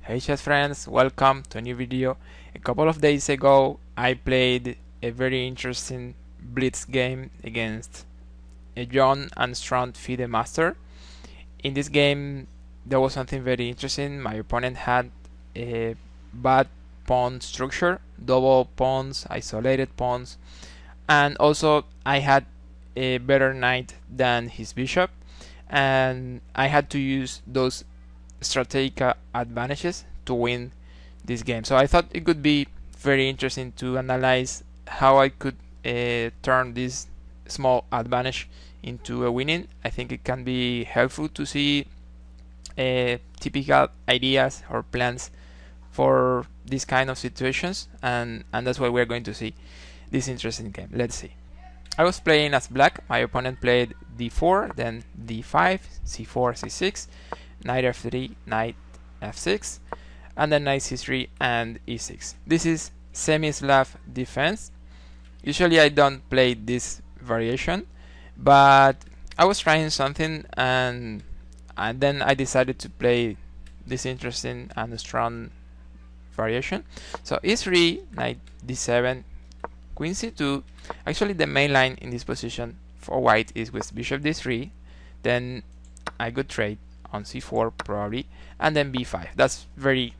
Hey chess friends, welcome to a new video. A couple of days ago I played a very interesting blitz game against a young and strong Fide Master. In this game there was something very interesting. My opponent had a bad pawn structure, double pawns, isolated pawns, and also I had a better knight than his bishop, and I had to use those strategic advantages to win this game. So I thought it could be very interesting to analyze how I could turn this small advantage into a winning. I think it can be helpful to see typical ideas or plans for these kind of situations, and that's why we're going to see this interesting game. Let's see. I was playing as black. My opponent played d4, then d5, c4, c6, knight f3, knight f6, and then knight c3 and e6. This is semi-Slav defense. Usually I don't play this variation, but I was trying something, and then I decided to play this interesting and strong variation. So e3, knight d7, queen c2. Actually the main line in this position for white is with bishop d3, then I could trade on c4 probably, and then b5. That's very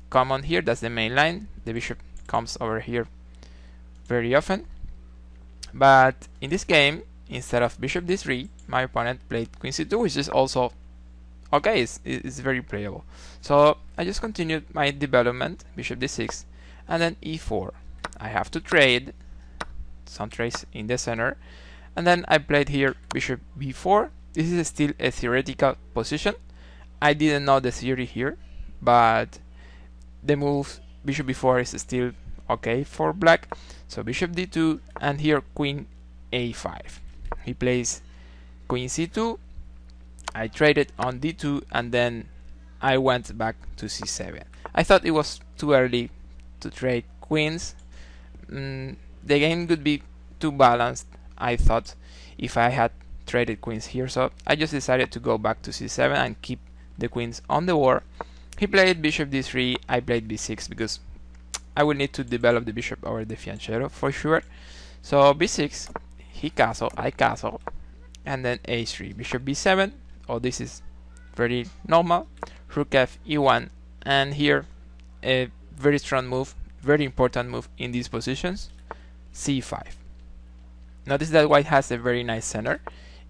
common here. That's the main line. The bishop comes over here very often, but in this game, instead of bishop d3, my opponent played queen c2, which is also okay. It's very playable. So I just continued my development, bishop d6, and then e4. I have to trade some trades in the center, and then I played here bishop b4. This is still a theoretical position. I didn't know the theory here, but the move bishop b4 is still okay for black. So bishop d2, and here queen a5. He plays queen c2. I traded on d2, and then I went back to c7. I thought it was too early to trade queens. The game could be too balanced, I thought, if I had traded queens here, so I just decided to go back to c7 and keep the queens on the board. He played bishop d3, I played b6 because I will need to develop the bishop over the fianchetto for sure. So b6, he castle, I castle, and then a3, bishop b7. Oh, this is very normal. Rook f e1, and here a very strong move, very important move in these positions, c5. Notice that white has a very nice center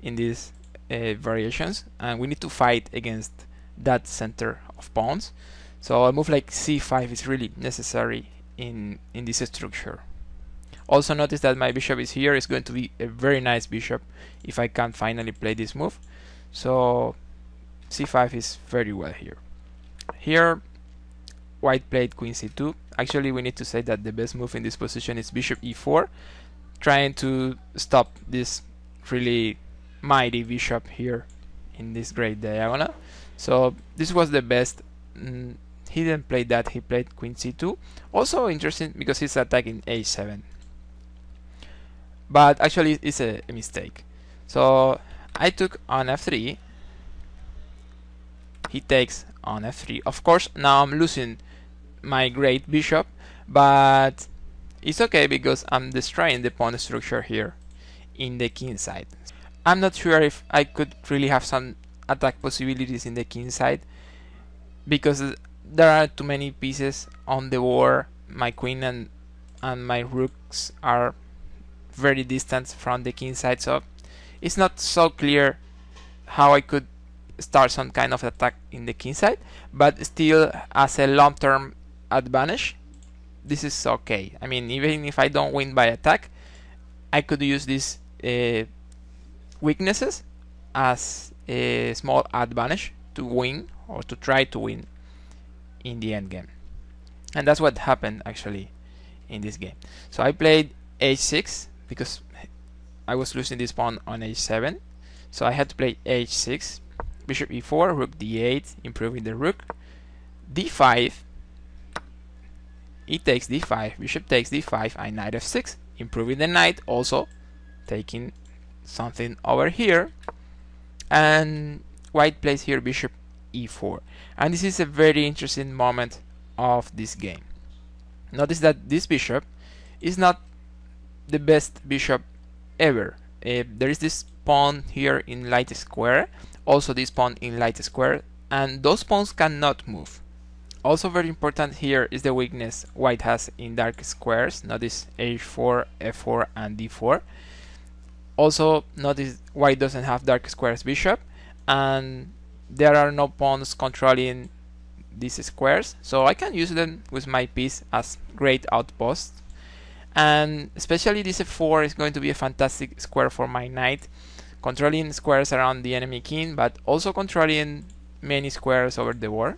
in these variations, and we need to fight against that center of pawns. So a move like c5 is really necessary in this structure. Also notice that my bishop is here. It's going to be a very nice bishop if I can finally play this move. So c5 is very well here. Here white played queen c2. Actually we need to say that the best move in this position is bishop e4, trying to stop this really mighty bishop here in this great diagonal. So this was the best. He didn't play that, he played queen c2. Also interesting because he's attacking h7, but actually it's a mistake. So I took on f3, he takes on f3. Of course now I'm losing my great bishop, but it's okay because I'm destroying the pawn structure here in the king side. I'm not sure if I could really have some attack possibilities in the king side because there are too many pieces on the board. My queen and my rooks are very distant from the king side, so it's not so clear how I could start some kind of attack in the king side, but still as a long-term advantage this is okay. I mean, even if I don't win by attack, I could use these weaknesses as a small advantage to win, or to try to win in the end game. And that's what happened actually in this game. So I played h6 because I was losing this pawn on h7, so I had to play h6, bishop e4, rook d8, improving the rook, d5, he takes d5, bishop takes d5, and knight f6, improving the knight, also taking something over here, and white plays here bishop e4. And this is a very interesting moment of this game. Notice that this bishop is not the best bishop ever. There is this pawn here in light square, also this pawn in light square, and those pawns cannot move. Also very important here is the weakness white has in dark squares. Notice h4, f4 and d4. Also notice white doesn't have dark squares bishop, and there are no pawns controlling these squares, so I can use them with my piece as great outposts. And especially this f4 is going to be a fantastic square for my knight, controlling squares around the enemy king, but also controlling many squares over the board.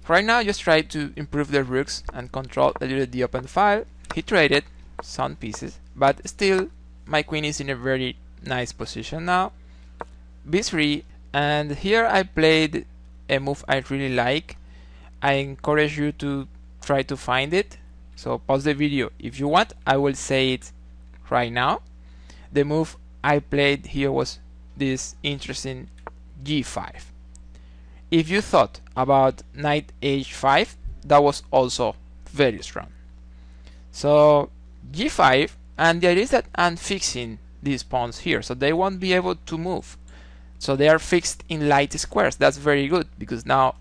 Right now, just try to improve the rooks and control a little the open file. He traded some pieces, but still my queen is in a very nice position now. b3, and here I played a move I really like. I encourage you to try to find it. So pause the video if you want. I will say it right now. The move I played here was this interesting g5. If you thought about knight h5, that was also very strong. So g5, and the idea is that I'm fixing these pawns here, so they won't be able to move. So they are fixed in light squares. That's very good, because now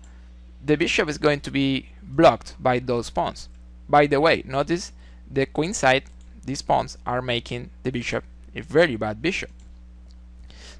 the bishop is going to be blocked by those pawns. By the way, notice the queen side, these pawns are making the bishop a very bad bishop.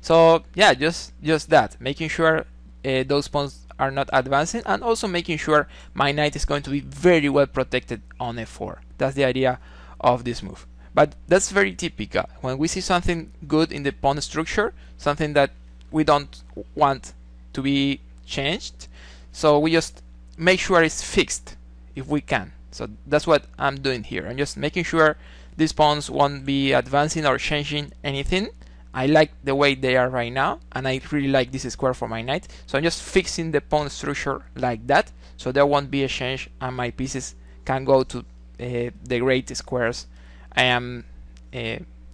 So yeah, just that, making sure those pawns are not advancing, and also making sure my knight is going to be very well protected on f4. That's the idea of this move. But that's very typical. When we see something good in the pawn structure, something that we don't want to be changed, so we just make sure it's fixed if we can. So that's what I'm doing here. I'm just making sure these pawns won't be advancing or changing anything. I like the way they are right now, and I really like this square for my knight. So I'm just fixing the pawn structure like that, so there won't be a change, and my pieces can go to the great squares I am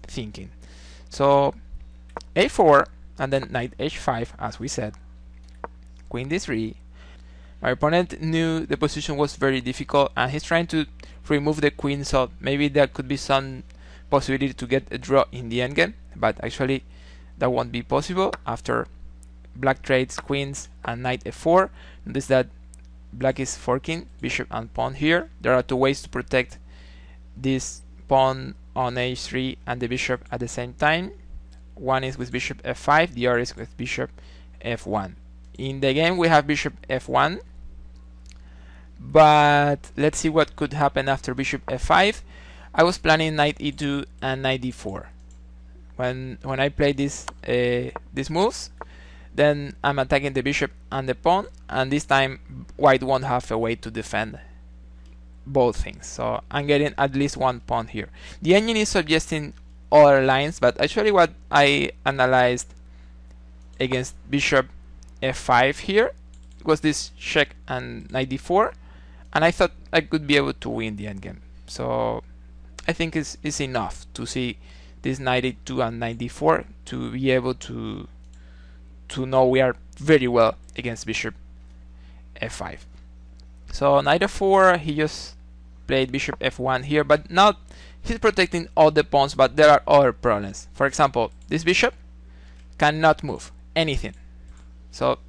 thinking. So a4, and then knight h5, as we said, queen d3. My opponent knew the position was very difficult, and he's trying to remove the queen, so maybe there could be some possibility to get a draw in the endgame, but actually that won't be possible after black trades queens and knight f4. Notice that black is forking bishop and pawn here. There are two ways to protect this pawn on h3 and the bishop at the same time. One is with bishop f5, the other is with bishop f1. In the game we have bishop f1, but let's see what could happen after bishop f5. I was planning knight e2 and knight d4. When I play these moves, then I'm attacking the bishop and the pawn, and this time white won't have a way to defend both things. So I'm getting at least one pawn here. The engine is suggesting other lines, but actually what I analyzed against bishop f5 here was this check and knight d4, and I thought I could be able to win the endgame. So I think it's enough to see this knight e2 and knight d4 to be able to know we are very well against bishop f5. So knight f4, he just played bishop f1 here, but now he's protecting all the pawns, but there are other problems. For example, this bishop cannot move anything. So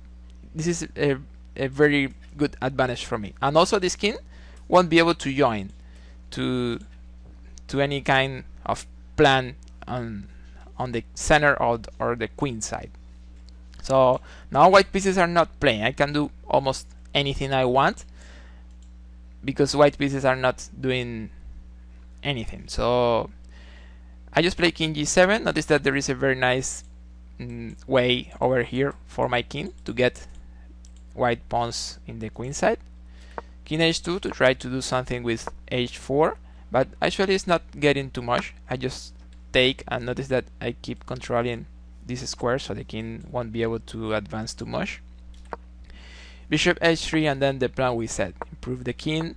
this is a very good advantage for me. And also this king won't be able to join to any kind of plan on the center or the queen side. So now white pieces are not playing. I can do almost anything I want because white pieces are not doing anything. So I just play king g7. Notice that there is a very nice way over here for my king to get white pawns in the queen side. King h2 to try to do something with h4, but actually it's not getting too much. I just take, and notice that I keep controlling this square so the king won't be able to advance too much. Bishop h3, and then the plan we set, improve the king.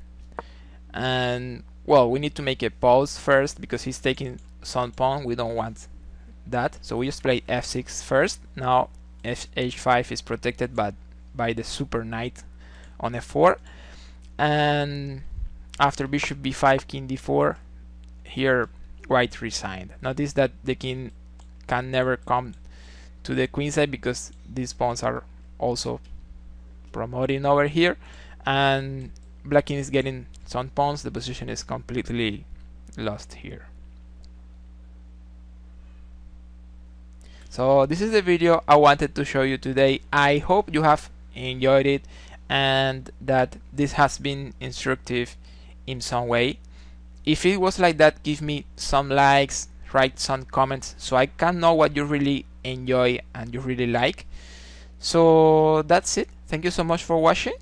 And well, we need to make a pause first because he's taking some pawn. We don't want that, so we just play f6 first. Now h5 is protected by the super knight on f4, and after bishop b5, king d4, here white resigned. Notice that the king can never come to the queen side because these pawns are also promoting over here, and black king is getting some pawns. The position is completely lost here. So this is the video I wanted to show you today. I hope you have enjoyed it and that this has been instructive in some way. If it was like that, give me some likes, write some comments so I can know what you really enjoy and you really like. So that's it. Thank you so much for watching.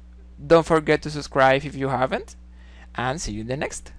Don't forget to subscribe if you haven't, and see you in the next.